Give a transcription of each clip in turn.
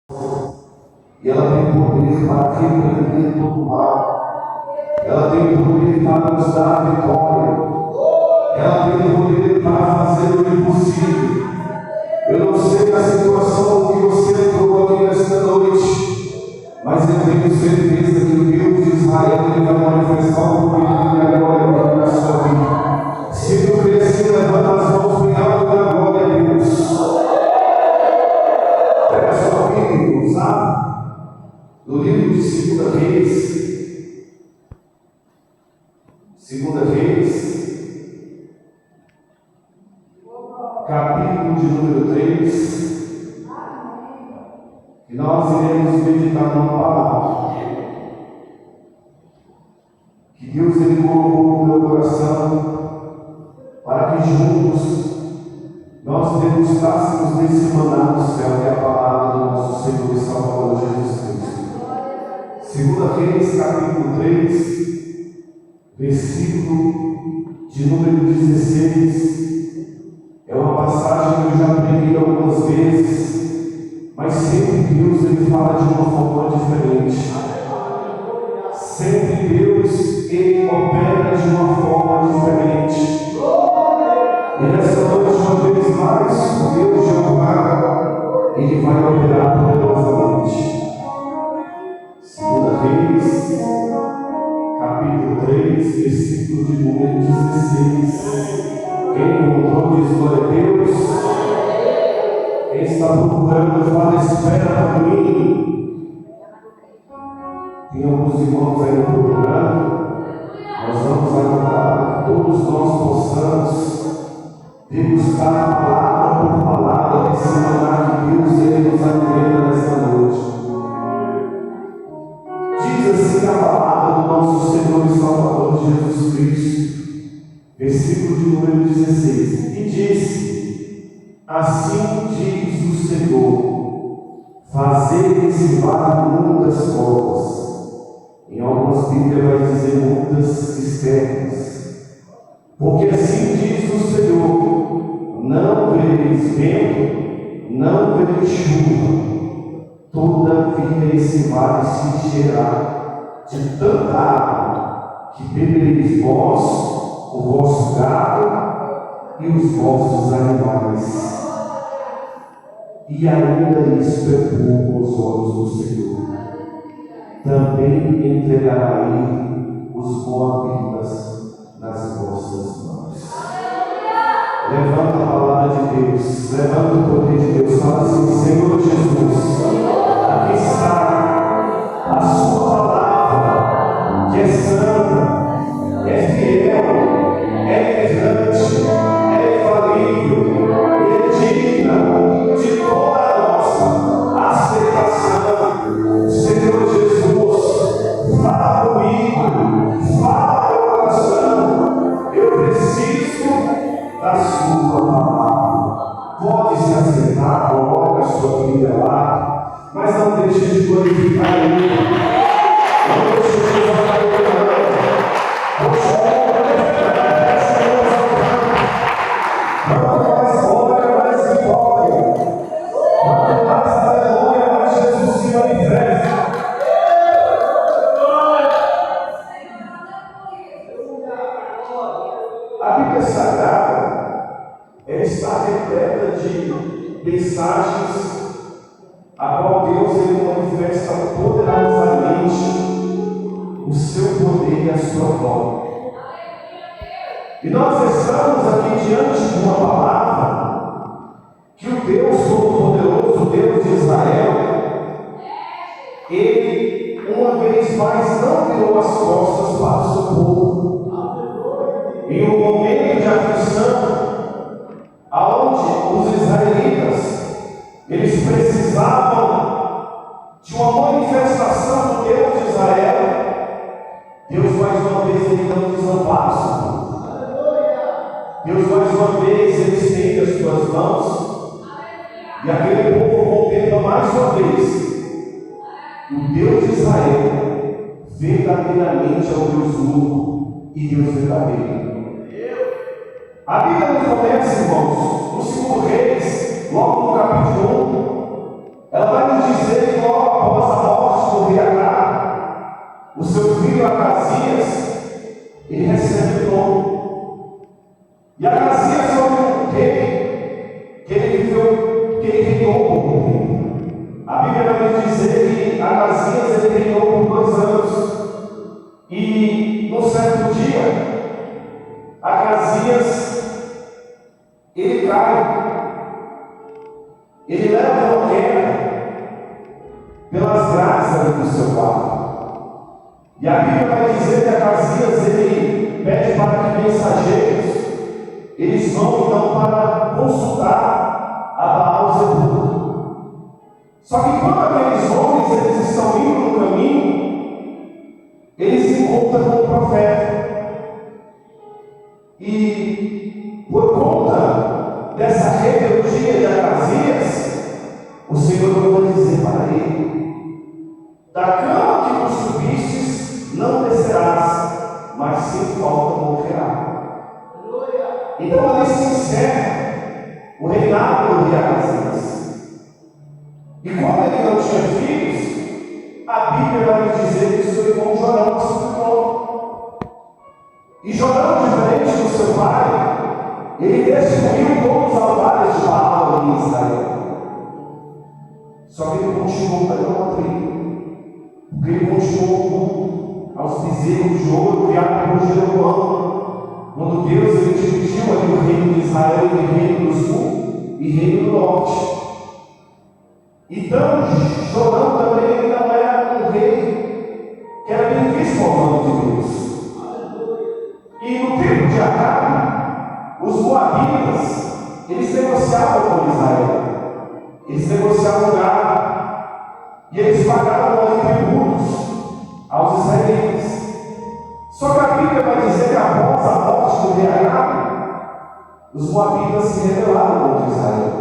E ela tem poder para repreender todo o mal. Ela tem poder para nos dar a vitória. Ela tem poder para fazer o impossível. Eu não sei a situação que você entrou aqui nesta noite, mas eu tenho certeza que o Deus de Israel ele vai manifestar o poder dele agora na sua vida. Se tu crê assim, levanta as mãos bem alto e dá glória a Deus. Pega a sua Bíblia, sabe? No livro de 2 Reis, capítulo de número 3, e nós iremos meditar numa palavra que Deus ele colocou no meu coração para que juntos nós degustássemos desse maná do céu, que é a palavra do nosso Senhor e Salvador Jesus Cristo. 2 Reis, capítulo 3, versículo de número 16. É uma passagem que eu já preguei algumas vezes, mas sempre Deus ele fala de uma forma diferente. Sempre Deus ele opera de uma forma diferente. E nessa noite, uma vez mais, o Deus Jeová, ele vai operar poderosamente. 2 Reis, capítulo 3, versículo de número 16. Quem encontrou diz glória a Deus. Quem está procurando, fala, espera por mim. Tem alguns irmãos aí procurando. Nós vamos aguardar que todos nós possamos degustar palavra por palavra desse maná que Deus ele nos alimenta nesta noite. Diz assim a palavra do nosso Senhor e Salvador Jesus Cristo, versículo de número 16, e disse: assim diz o Senhor, fazei desse vale muitas covas. Em algumas Bíblias vai dizer muitas cisternas, porque assim diz o Senhor: não vereis vento, não vereis chuva, todavia esse vale se encherá de tanta água que bebereis vós, o vosso gado e os vossos animais. E ainda isto é pouco aos olhos do Senhor. Também entregará ele os moabitas nas vossas mãos. Levanta a palavra de Deus, levanta o poder de Deus, fala assim: Senhor Jesus, aqui está a sua palavra, que é santa, é fiel, é inerrante, é infalível, é digna de toda a nossa aceitação. Senhor Jesus, fala comigo, fala meu coração, eu preciso da sua palavra. Pode se acertar, coloca a sua Bíblia lá, mas não deixe de glorificar Ele. Não deixe de glorificar Ele. A Bíblia Sagrada está repleta de mensagens a qual Deus ele manifesta poderosamente o seu poder e a sua glória. E nós estamos aqui diante de uma palavra que o Deus Todo-Poderoso, o Deus de Israel, ele uma vez mais não virou as costas para o seu povo. Em um momento de aflição, aonde os israelitas eles precisavam de uma manifestação do Deus de Israel, Deus mais uma vez ele não desampara o seu povo. Deus mais uma vez ele estende as suas mãos, e aquele povo contempla mais uma vez que o Deus de Israel verdadeiramente é o Deus único e Deus verdadeiro. A Bíblia nos começa, irmãos, no 2 Reis, logo no capítulo 1, Ela vai nos dizer que logo após a morte do rei Acabe, o seu filho Acasias, ele recebe o trono. E Acasias foi um rei que ele viveu, que ele reinou como rei. A Bíblia vai nos dizer que Acasias ele reinou por 2 anos. E num certo dia, Acasias ele cai, ele leva uma queda pelas grades do seu quarto. E a Bíblia vai dizer que Acasias ele pede para que mensageiros eles vão então para consultar a Baal-zebub. Só que quando aqueles homens eles estão indo no caminho, eles encontram com o profeta. E por conta dessa rebeldia de Acasias, o Senhor vai dizer para ele: da cama que tu subistes não descerás, mas sem falta morrerá. Então ali se encerra o reinado do rei Acasias. E quando ele não tinha filhos, a Bíblia vai nos dizer que seu irmão Jorão assumiu o trono. E Jorão, diferente do seu pai, ele destruiu todos os altares de Baal em Israel. Só que ele continuou a idolatria, porque ele continuou aos bezerros de ouro criados por Jeroboão. Quando Deus ele dividiu ali o reino de Israel em reino do sul e reino do norte. Então, Jorão também não era um rei que era bem visto ao nome de Deus. E no tempo de Acabe, os moabitas, eles negociavam com Israel. Eles negociavam gado. E eles pagavam tributos aos israelitas. Só que a Bíblia vai dizer que após a morte do rei Acabe, os moabitas se rebelaram contra Israel.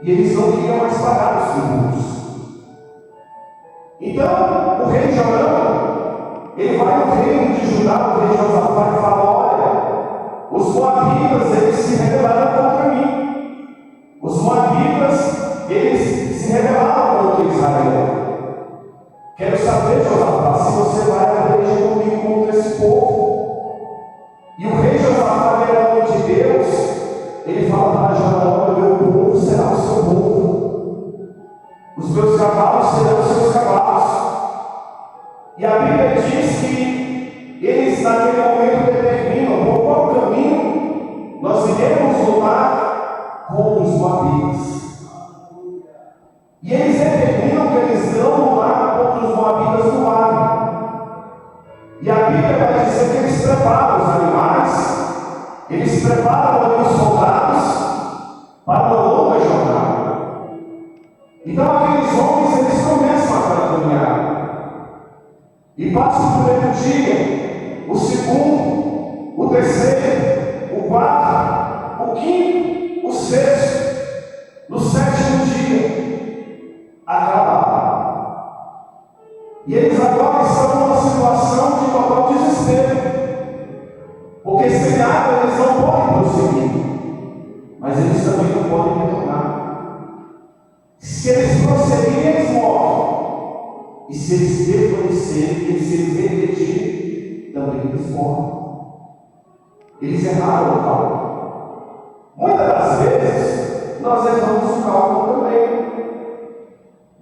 E eles não queriam mais pagar os tributos. Então, o rei Jorão, ele vai ao reino de Judá, o rei Josafá, e fala: olha, os moabitas, eles se rebelaram contra mim. Os moabitas, eles se rebelaram contra Israel. Quero saber, Josafá, se você vai aprender comigo contra esse povo. E o rei Josafá, que era homem de Deus, ele fala para Jorão: o meu povo será o seu povo, os meus cavalos serão os seus cavalos. E a Bíblia diz que eles naquele momento determinam por qual caminho nós iremos lutar com os moabitas. E eles determinam que eles não lutar contra os moabitas no mar. E a Bíblia vai dizer que eles preparam os animais, eles preparam os soldados para uma longa jornada. Então aqueles homens eles começam a caminhar. E passa o primeiro dia, o segundo, o terceiro, o quarto, o quinto, o sexto. No 7º dia, acaba. E eles agora estão numa situação de total desespero. Porque sem água eles não podem prosseguir. Mas eles também não podem retornar. Se eles prosseguirem, eles morrem. E se eles permanecerem, se eles regredirem, também eles morrem. Eles erraram o cálculo. Muitas das vezes, nós erramos o cálculo também.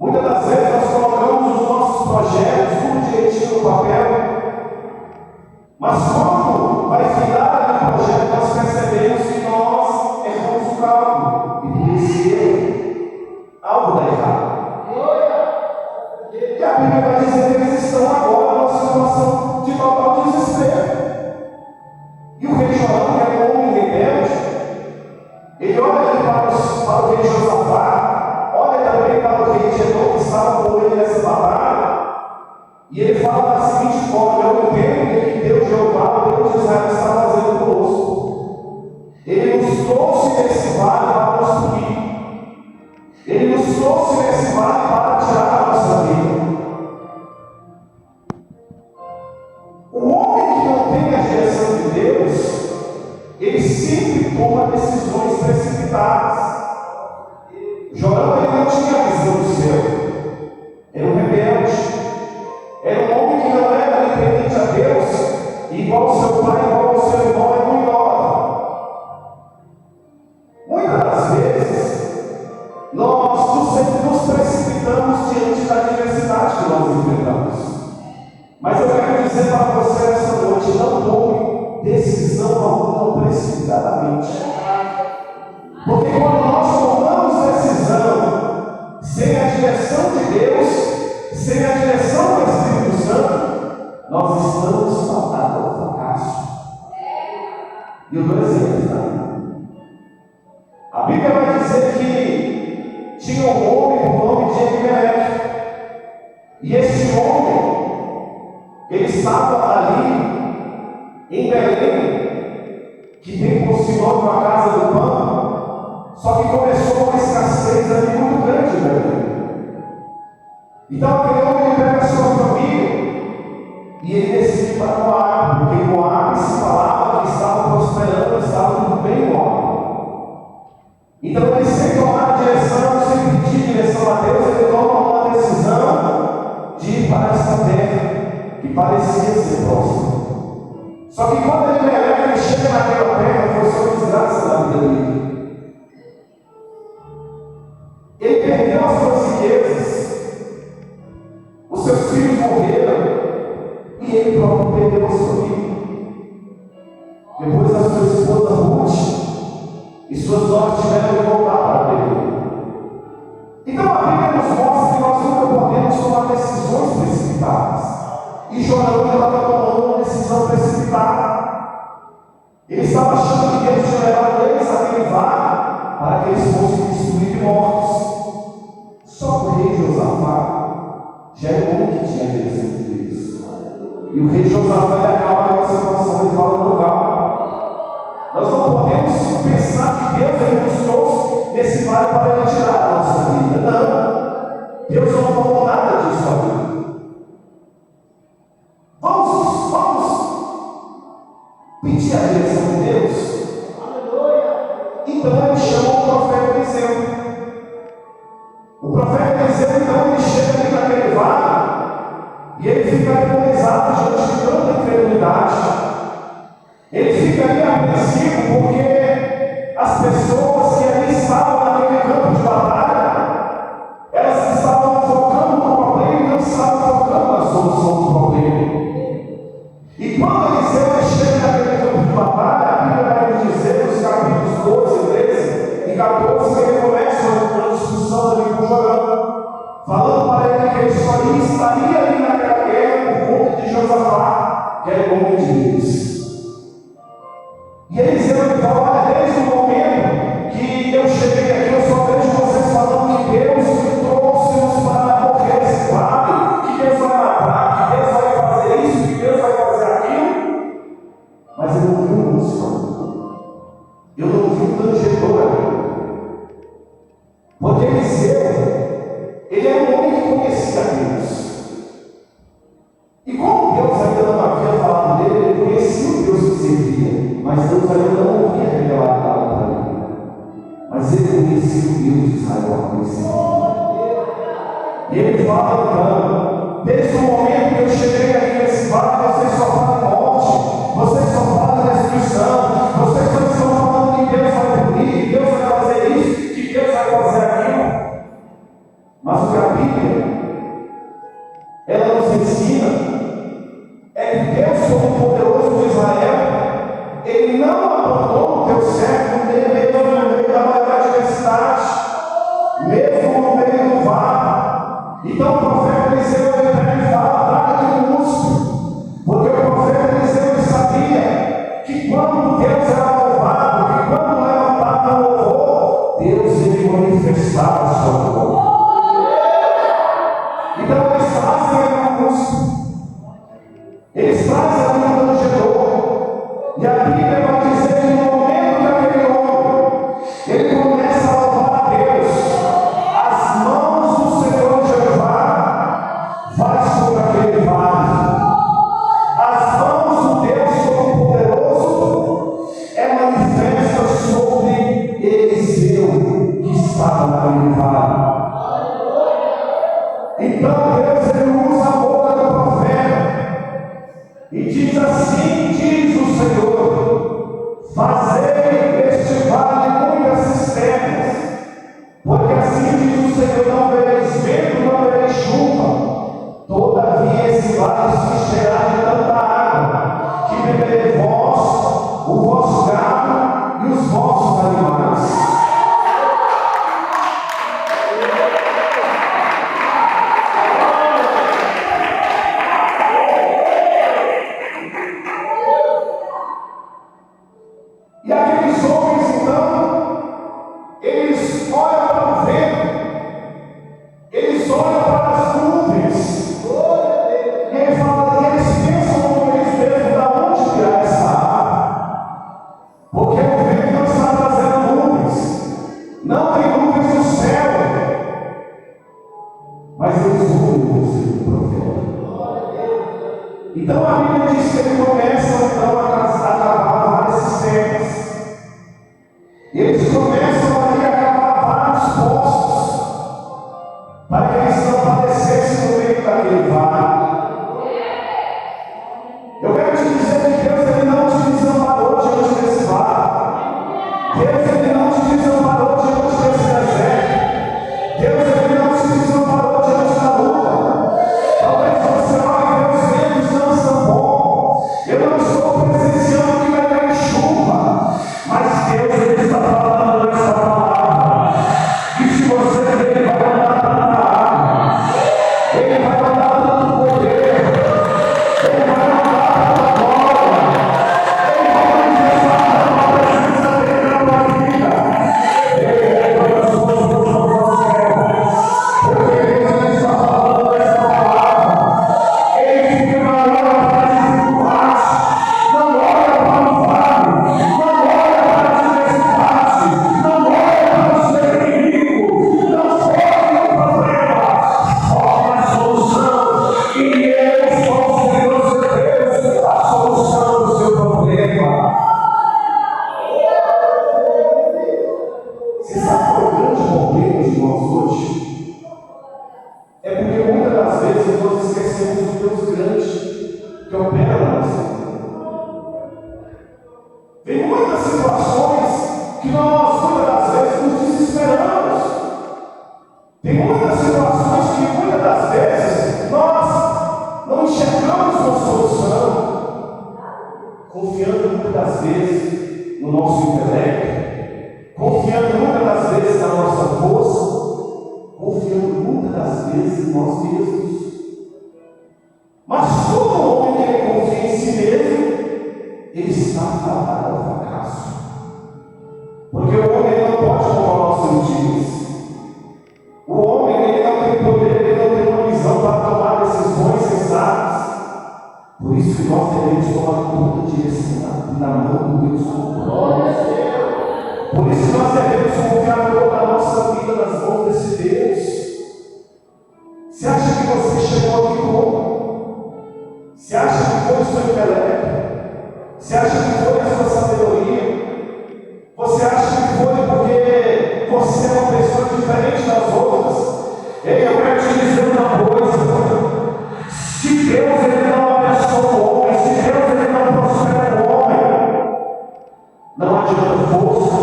Muitas das vezes, nós colocamos os nossos projetos tudo direitinho no papel. Mas quando vai final do projeto, nós percebemos que nós erramos o cálculo. E por isso, algo dá errado. E a Bíblia vai dizer que eles estão agora numa situação de total desespero. E o rei Jorão, que é um homem rebelde, ele olha ali para o rei Josafá, olha também para o rei Edom, que estava com ele nessa batalha, e ele fala da seguinte forma: eu entendo o que Deus, Jeová, o Deus de Israel, está fazendo conosco. Ele nos trouxe nesse vale para nos punir. Ele nos trouxe nesse vale para tirar a nossa vida. O homem que não tem a direção de Deus, ele sempre toma decisões precipitadas. Jorão ele não tinha visão. sem a direção de Deus, sem a direção do Espírito Santo, nós estamos fadados ao fracasso. E eu dou exemplos, tá? A Bíblia vai dizer que tinha um homem por nome de Elimeleque. E esse homem, ele estava ali em Belém, que tem por sinônimo a casa do pão, só que começou uma escassez ali muito grande em Belém. Então aquele homem ele pega a sua família e ele decide para Moab, porque Moab se falava que estava prosperando, estava tudo bem em Moab. Então ele, sem tomar direção, sem pedir direção a Deus, ele toma uma decisão de ir para essa terra que parecia ser próxima. Só que quando ele chega naquela terra, foi só desgraça da vida dele. Ele perdeu as suas riquezas, os seus filhos morreram, e ele próprio perdeu a sua vida. Depois a sua esposa Ruth e suas noras tiveram que voltar para Belém. Então a Bíblia nos mostra que nós nunca podemos tomar decisões precipitadas. E Jorão estava tomando uma decisão precipitada. Ele estava achando que Deus tinha levado eles àquele vale para que eles fossem destruídos e mortos. Só que o rei Josafá já era um homem que tinha direção de Deus. E o rei Josafá acaba com a situação e fala: não, calma. Nós não podemos pensar que Deus nos trouxe nesse vale para ele tirar a nossa vida. Não. Deus não falou nada disso aqui. Vamos pedir a direção de Deus. Então ele chamou o profeta Eliseu. O profeta Eliseu, então, ele chega ali naquele vale e ele fica agonizado diante de tanta incredulidade. Ele fica ali apreensivo porque as pessoas que ali estavam naquele campo de batalha, elas estavam focando no problema e não estavam focando na solução do problema. E quando Eliseu chega naquele campo de batalha, a Bíblia vai nos dizer nos capítulos 12, 13 e 14 que ele começa uma discussão ali com Jorão, falando para ele que ele só estaria ali naquela guerra por conta de Josafá, que era o homem de Deus. E Eliseu fala: olha, desde o momento que eu cheguei aqui, eu só vejo vocês falando que Deus trouxe-nos para morrer esse vale, que Deus vai matar, que Deus vai fazer isso, que Deus vai fazer aquilo. Mas eu não vi um músico, eu não vi um tangedor. Porque Eliseu, ele é um homem que conhecia Deus. E como Deus ainda não havia falado dele, ele conhecia o Deus que servia, mas Deus ainda não havia revelado nada para ele. Mas ele conhecia o Deus de Israel, conhecia. E ele fala então: desde o momento que eu cheguei aqui nesse vale, vocês só falam de morte, vocês só falam de destruição, vocês só estão falando que Deus vai punir, que Deus vai fazer isso, que Deus vai fazer aquilo. Mas o que a Bíblia ela nos ensina é que Deus, como poderoso de Israel, Ele não abandonou o teu servo mesmo no meio da maior adversidade, mesmo no meio do vale. Então o profeta Eliseu ele fala: traga aqui um músico, porque o profeta Eliseu ele sabia que quando Deus era louvado, que quando levantava o louvor, Deus ele manifestava a sua glória. Então eles trazem ali um músico. Eles trazem ali um tangedor. E a Bíblia vai dizer que no momento que aquele homem ele começa a louvar a Deus, as mãos do Senhor Jeová vai sobre aquele vale. As mãos do Deus Todo-Poderoso manifesta sobre Eliseu que estava naquele vale. Então Deus ele usa a boca do profeta e diz assim: diz o Senhor, fazei este vale muitas cisternas, porque assim diz o Senhor: não vereis vento, não vereis chuva, todavia esse vale se encherá de tanta água, que beberei vós, o vosso gado e os vossos animais. olham para as nuvens. E ele fala, e eles pensam com eles mesmos, da onde virá essa água? Porque o vento não está trazendo nuvens. Não tem nuvens no céu. Mas eles ouvem o conselho do profeta. Então a Bíblia diz que ele começa então a cavar várias cisternas. E eles começam ali a cavar vários poços para que eles não padecessem no meio daquele vale. Eu quero te dizer que Deus ele não te desamparou diante desse vale. Deus ele não te desamparou diante desse deserto. Deus ele não te desamparou diante da luta. Talvez você olhe e os ventos não estão bons. Eu não estou presenciando que vai cair chuva, mas Deus ele está falando nessa palavra. E se você ele vai mandar tanta água, ele vai mandar tanto poder, ele vai mandar tanta glória, ele vai manifestar a presença dele na tua vida. Ele vai transformar o teu céu, porque ele está falando nessa palavra. Ele fica na hora para dificuldade, não olha para o vale, não olha para a diversidade, não olha para o seu inimigo, não foque no problema, foque na solução. E eu sou o Senhor Deus, a solução do seu problema. Você sabe qual é o grande problema de nós hoje? É porque muitas das vezes nós esquecemos do Deus grande que opera na nossa vida. Tem muitas situações que nós, muitas das vezes, nos desesperamos. Tem muitas situações que, muitas das vezes, nós não enxergamos uma solução, confiando muitas das vezes no nosso intelecto, confiando muitas das vezes na nossa força, confiando muitas das vezes em nós mesmos. Mas todo homem que ele confia em si mesmo, ele está fadado ao fracasso. Porque o homem ele não pode controlar os seus dias. O homem ele não tem poder, ele não tem uma visão para tomar decisões sensatas. Por isso que nós devemos tomar toda a direção na mão do Deus Todo-Poderoso. Por isso que nós devemos confiar toda a nossa vida nas mãos desse Deus. Você acha que você chegou aqui como? Você acha que foi o seu intelecto? Você acha que foi a sua sabedoria? Você acha que foi porque você é uma pessoa diferente das outras? Ei, eu quero te dizer uma coisa. Se Deus ele não abençoa o homem, se Deus ele não prospera o homem, não adianta força,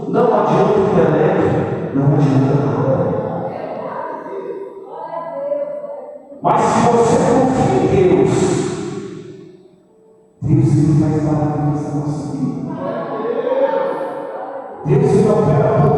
não adianta intelecto, não adianta nada. Mas se você confia em Deus, Deus ele faz maravilhas na nossa vida. Deus ele opera por